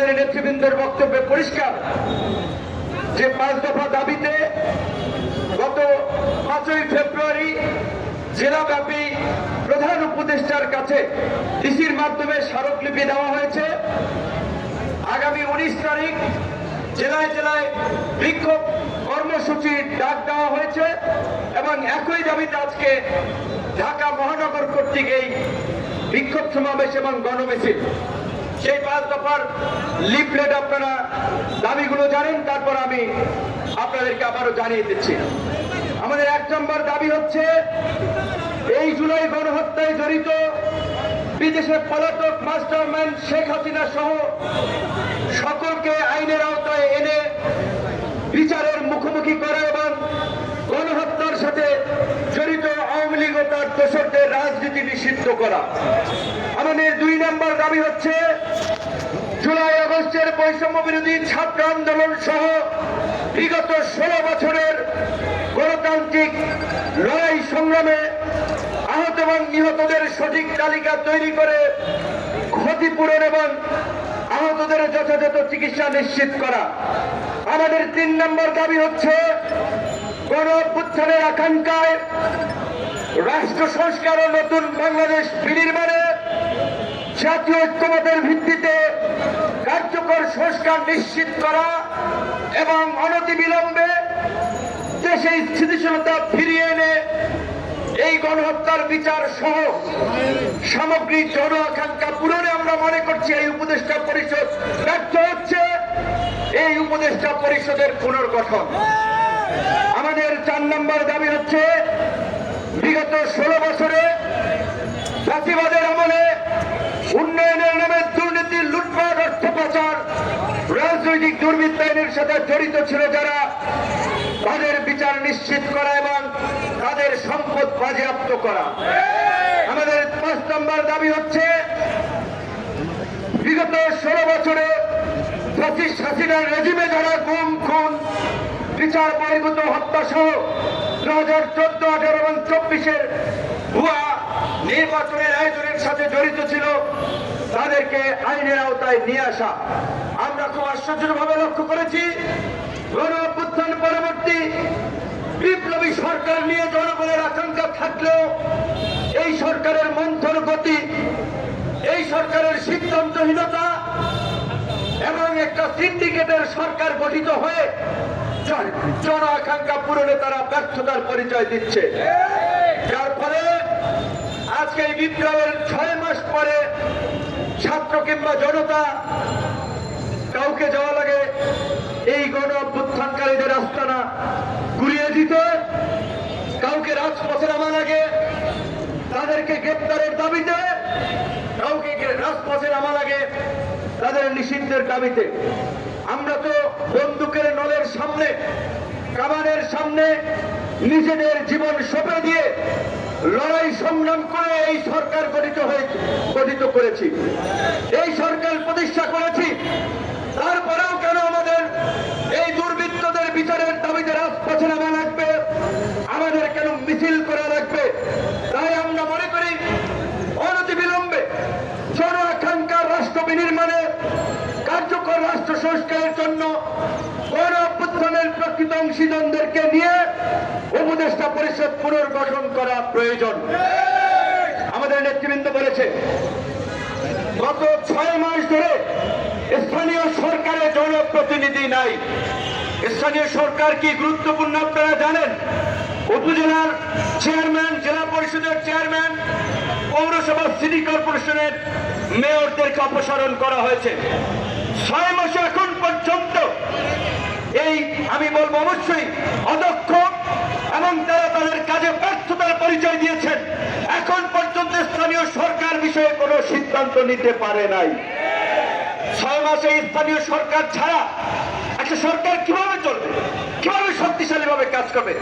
আমাদের নেতৃবৃন্দের বক্তব্যে পরিষ্কার যে 5 দফা দাবিতে গত 5ই ফেব্রুয়ারি জেলাব্যাপী প্রধান উপদেষ্টার কাছে ডিসির মাধ্যমে স্মারকলিপি দেওয়া হয়েছে। আগামী 19 তারিখ জেলায় জেলায় বিক্ষোভ কর্মসূচির ডাক দেওয়া হয়েছে এবং একই দাবিতে আজকে ঢাকা মহানগর কর্তৃক এই বিক্ষোভ সমাবেশ এবং গণমিছিল। সেই 5 দফার লিফলেট আপনারা দাবিগুলো জানেন, তারপর আমি আপনাদেরকে আবারও জানিয়ে দিচ্ছি। আমাদের 1 নম্বর দাবি হচ্ছে এই জুলাই গণহত্যায় জড়িত বিদেশে পলাতক মাস্টারমাইন্ড শেখ হাসিনা সহ সকলকে আইনের আওতায় এনে বিচারের মুখোমুখি করা এবং গণহত্যার সাথে জড়িত আওয়ামী লীগ ও তার দোসরদের রাজনীতি নিষিদ্ধ করা। আমাদের 2 নম্বর দাবি হচ্ছে জুলাই আগস্টের বৈষম্য বিরোধী ছাত্র আন্দোলন সহ বিগত 16 বছরের গণতান্ত্রিক লড়াই সংগ্রামে আহত এবং নিহতদের সঠিক তালিকা তৈরি করে ক্ষতিপূরণ এবং আহতদের যথাযথ চিকিৎসা নিশ্চিত করা। আমাদের 3 নম্বর দাবি হচ্ছে গণ অভ্যুত্থানের আকাঙ্ক্ষায় রাষ্ট্র সংস্কার ও নতুন বাংলাদেশ বিনির্মাণে জাতীয় ঐক্যমতের ভিত্তিতে কার্যকর সংস্কার নিশ্চিত করা এবং অনতিবিলম্বে দেশে স্থিতিশীলতা ফিরিয়ে এনে এই গণহত্যার বিচার সহ সামগ্রিক জন আকাঙ্ক্ষা পূরণে আমরা মনে করছি এই উপদেষ্টা পরিষদ ব্যর্থ হচ্ছে। এই উপদেষ্টা পরিষদের পুনর্গঠন। আমাদের 4 নম্বর দাবি হচ্ছে বিগত 16 বছরে জাতিবাদের আমলে উন্নয়নের নামে দুর্নীতি, লুটপাট, অর্থ পাচার, রাজনৈতিক দুর্বৃত্তায়নের সাথে জড়িত ছিল যারা, তাদের বিচার নিশ্চিত করা এবং তাদের সম্পদ বাজেয়াপ্ত করা। আমাদের 5 নম্বর দাবি হচ্ছে বিগত 16 বছরে ফ্যাসিস্ট হাসিনার রেজিমে যারা গুম, খুন, বিচার বহির্ভূত হত্যা সহ 2014, 18 এবং 24-এর ভুয়া নির্বাচনের আয়োজনের সাথে জড়িত ছিল তাদেরকে আইনের আওতায় নিয়ে আসা। আমরা খুব আশ্চর্যভাবে লক্ষ্য করেছি গণ অভ্যুত্থান পরবর্তী বিপ্লবী সরকার নিয়ে জনগণের আকাঙ্ক্ষা থাকলেও এই সরকারের মন্থর গতি, এই সরকারের সিদ্ধান্তহীনতা এবং একটা সিন্ডিকেটের সরকার গঠিত হয়ে জন আকাঙ্ক্ষা পূরণে তারা ব্যর্থতার পরিচয় দিচ্ছে। যার ফলে আজকে এই বিপ্লবের 6 মাস পরে ছাত্র কিংবা জনতা কাউকে যাওয়া লাগে এই গণ অভ্যুত্থানকারীদের আস্তানা ঘুরিয়ে দিতে, কাউকে রাজপথে নামা লাগে তাদেরকে গ্রেপ্তারের দাবিতে, কাউকে রাজপথে নামা লাগে তাদের নিষিদ্ধের দাবিতে। আমরা তো বন্দুকের নলের সামনে, কামানের সামনে নিজেদের জীবন সঁপে দিয়ে লড়াই সংগ্রাম করে এই সরকার গঠিত করেছি, এই সরকার প্রতিষ্ঠা করেছি। তারপরেও কেন আমাদের এই দুর্বৃত্তদের বিচারের দাবিতে রাজপথে নামা লাগবে, আমাদের কেন মিছিল করা লাগবে? তাই আমরা মনে করি অনতিবিলম্বে জন আকাঙ্ক্ষার রাষ্ট্র বিনির্মাণে কার্যকর রাষ্ট্র সংস্কারের জন্য গণ অভ্যুত্থানের প্রকৃত অংশীদারদেরকে নিয়ে উপদেষ্টা পরিষদ পুনর্গঠন করা প্রয়োজন। আমাদের নেতৃবৃন্দ বলেছে গত 6 মাস ধরে স্থানীয় সরকারের জনপ্রতিনিধি নাই। স্থানীয় সরকার কি গুরুত্বপূর্ণ আপনারা জানেন? উপজেলার চেয়ারম্যান, জেলা পরিষদের চেয়ারম্যান, পৌরসভা, সিটি কর্পোরেশনের মেয়রদেরকে অপসারণ করা হয়েছে। 6 মাসে এখন পর্যন্ত এই আমি বলবো অবশ্যই অদক্ষ এবং তারা তাদের কাজে ব্যর্থতার পরিচয় দিয়েছেন। এখন পর্যন্ত স্থানীয় সরকার বিষয়ে কোনো সিদ্ধান্ত নিতে পারে নাই। 6 মাসে স্থানীয় সরকার ছাড়া একটা সরকার কিভাবে চলবে, কিভাবে শক্তিশালী ভাবে কাজ করবে?